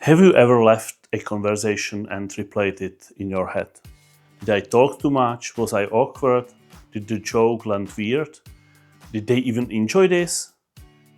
Have you ever left a conversation and replayed it in your head? Did I talk too much? Was I awkward? Did the joke land weird? Did they even enjoy this?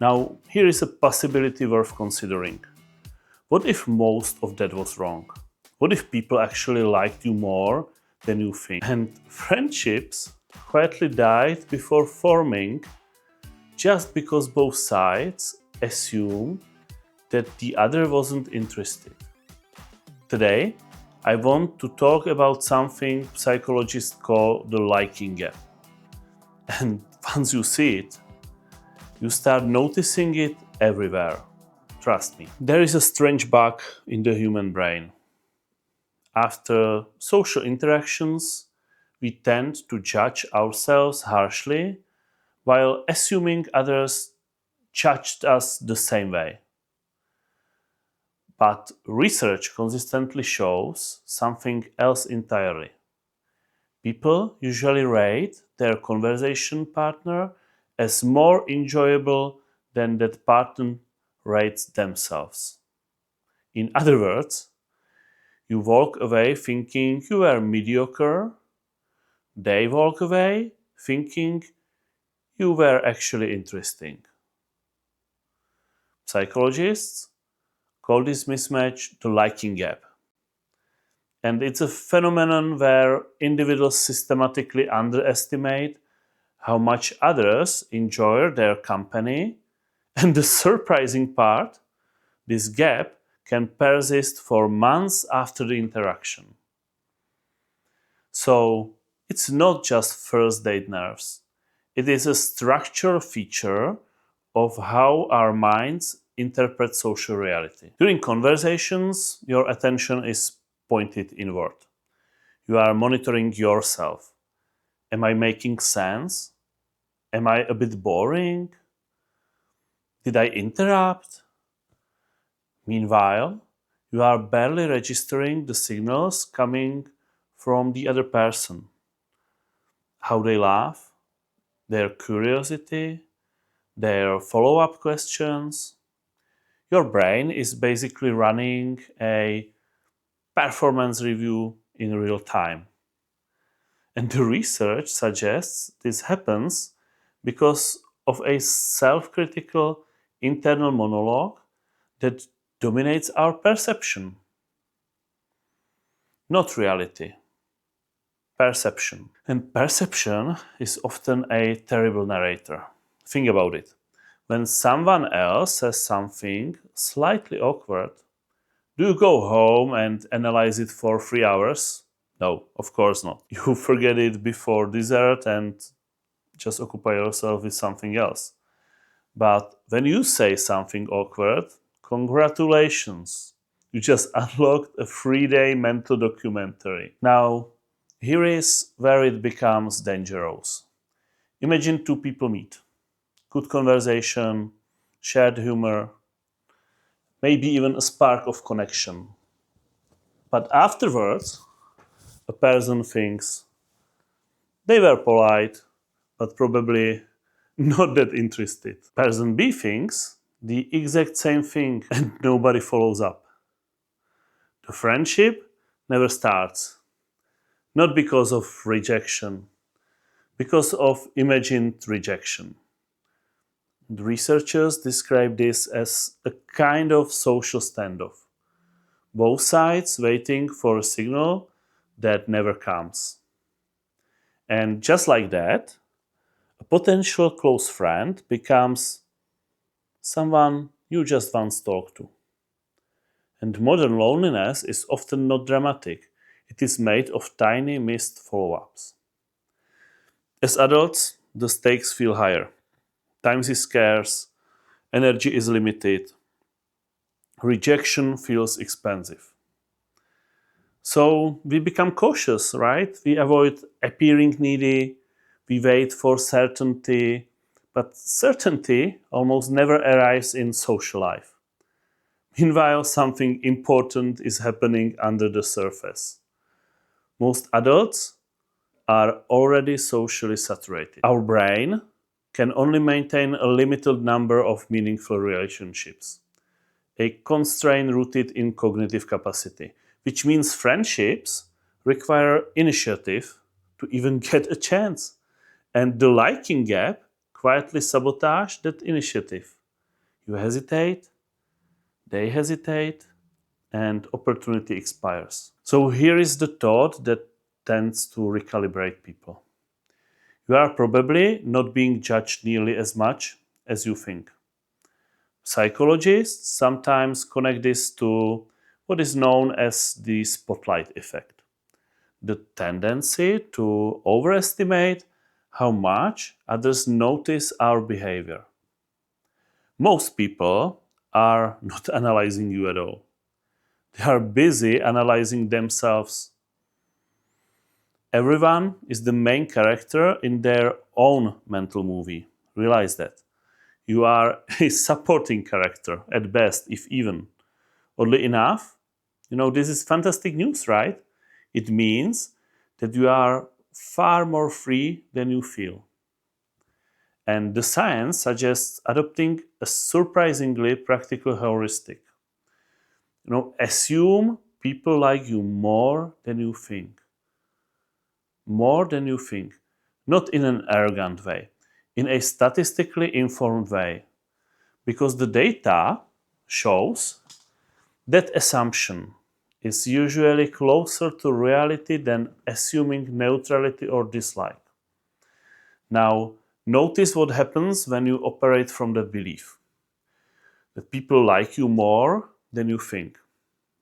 Now, here is a possibility worth considering. What if most of that was wrong? What if people actually liked you more than you think? And friendships quietly died before forming just because both sides assumed that the other wasn't interested. Today, I want to talk about something psychologists call the liking gap. And once you see it, you start noticing it everywhere. Trust me. There is a strange bug in the human brain. After social interactions, we tend to judge ourselves harshly while assuming others judged us the same way. But research consistently shows something else entirely. People usually rate their conversation partner as more enjoyable than that partner rates themselves. In other words, you walk away thinking you are mediocre, they walk away thinking you were actually interesting. Psychologists call this mismatch the liking gap. And it's a phenomenon where individuals systematically underestimate how much others enjoy their company. And the surprising part, this gap can persist for months after the interaction. So it's not just first date nerves. It is a structural feature of how our minds interpret social reality. During conversations, your attention is pointed inward. You are monitoring yourself. Am I making sense? Am I a bit boring? Did I interrupt? Meanwhile, you are barely registering the signals coming from the other person. How they laugh, their curiosity, their follow-up questions. Your brain is basically running a performance review in real time. And the research suggests this happens because of a self-critical internal monologue that dominates our perception. Not reality. Perception. And perception is often a terrible narrator. Think about it. When someone else says something slightly awkward, do you go home and analyze it for 3 hours? No, of course not. You forget it before dessert and just occupy yourself with something else. But when you say something awkward, congratulations. You just unlocked a 3-day mental documentary. Now, here is where it becomes dangerous. Imagine two people meet. Good conversation, shared humor, maybe even a spark of connection. But afterwards, a person thinks they were polite, but probably not that interested. Person B thinks the exact same thing and nobody follows up. The friendship never starts. Not because of rejection, because of imagined rejection. The researchers describe this as a kind of social standoff. Both sides waiting for a signal that never comes. And just like that, a potential close friend becomes someone you just once talked to. And modern loneliness is often not dramatic. It is made of tiny missed follow-ups. As adults, the stakes feel higher. Time is scarce, energy is limited, rejection feels expensive. So we become cautious, right? We avoid appearing needy, we wait for certainty, but certainty almost never arrives in social life. Meanwhile, something important is happening under the surface. Most adults are already socially saturated. Our brain can only maintain a limited number of meaningful relationships. a constraint rooted in cognitive capacity, which means friendships require initiative to even get a chance. And the liking gap quietly sabotage that initiative. You hesitate, they hesitate, and opportunity expires. So here is the thought that tends to recalibrate people. You are probably not being judged nearly as much as you think. Psychologists sometimes connect this to what is known as the spotlight effect, the tendency to overestimate how much others notice our behavior. Most people are not analyzing you at all. They are busy analyzing themselves. Everyone is the main character in their own mental movie. Realize that. You are a supporting character at best, if even. Oddly enough, this is fantastic news, right? It means that you are far more free than you feel. And the science suggests adopting a surprisingly practical heuristic. Assume people like you more than you think. More than you think. Not in an arrogant way, in a statistically informed way. Because the data shows that assumption is usually closer to reality than assuming neutrality or dislike. Now, notice what happens when you operate from that belief. That people like you more than you think.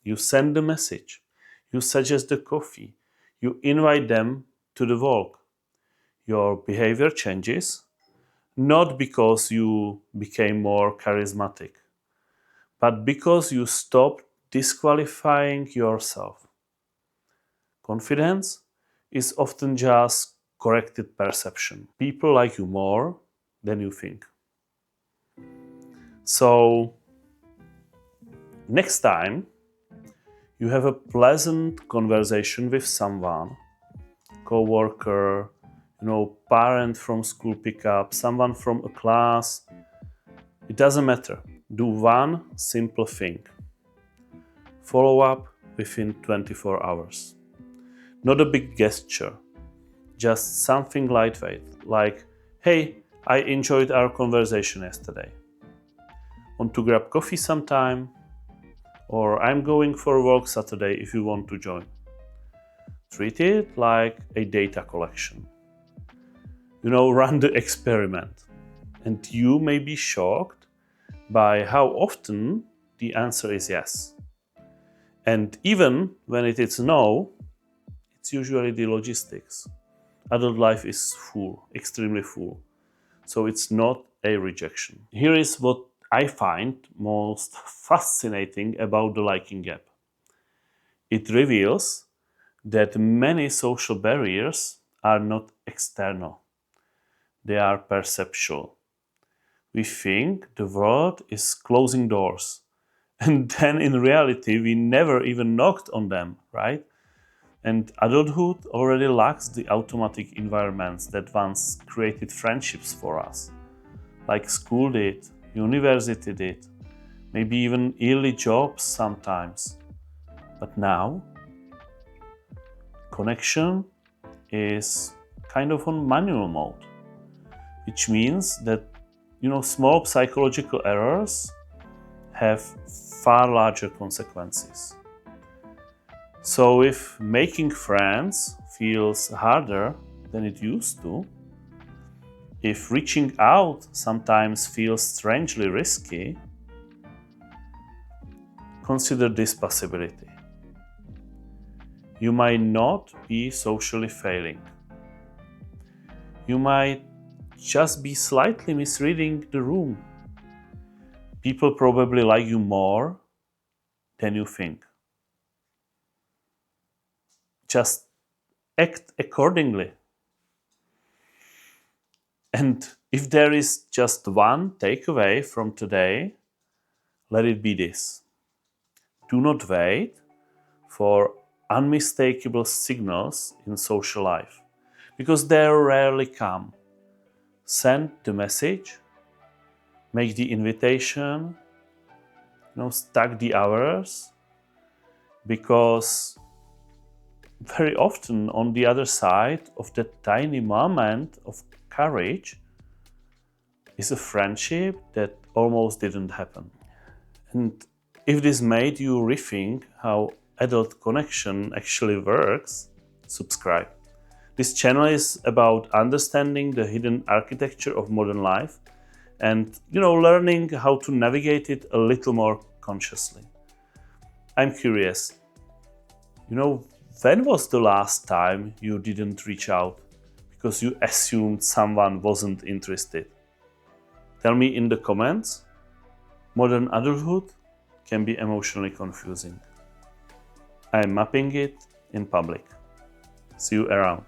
You send the message. You suggest the coffee. You invite them to the walk. Your behavior changes, not because you became more charismatic, but because you stopped disqualifying yourself. Confidence is often just corrected perception. People like you more than you think. So, next time you have a pleasant conversation with someone, coworker, parent from school pickup, someone from a class, it doesn't matter. Do one simple thing. Follow up within 24 hours. Not a big gesture, just something lightweight, like, hey, I enjoyed our conversation yesterday. Want to grab coffee sometime? Or I'm going for a walk Saturday if you want to join. Treat it like a data collection. Run the experiment. And you may be shocked by how often the answer is yes. And even when it is no, it's usually the logistics. Adult life is full, extremely full. So it's not a rejection. Here is what I find most fascinating about the liking gap. It reveals that many social barriers are not external. They are perceptual. We think the world is closing doors. And then in reality, we never even knocked on them, right? And adulthood already lacks the automatic environments that once created friendships for us, like school did, university did, maybe even early jobs sometimes. But now, connection is kind of on manual mode, which means that small psychological errors have far larger consequences. So if making friends feels harder than it used to, if reaching out sometimes feels strangely risky, consider this possibility. You might not be socially failing. You might just be slightly misreading the room. People probably like you more than you think. Just act accordingly. And if there is just one takeaway from today, let it be this. Do not wait for unmistakable signals in social life, because they rarely come. Send the message, make the invitation, stack the hours, because very often on the other side of that tiny moment of courage is a friendship that almost didn't happen. And if this made you rethink how adult connection actually works, subscribe. This channel is about understanding the hidden architecture of modern life and learning how to navigate it a little more consciously. I'm curious, when was the last time you didn't reach out because you assumed someone wasn't interested? Tell me in the comments. Modern adulthood can be emotionally confusing. I'm mapping it in public. See you around.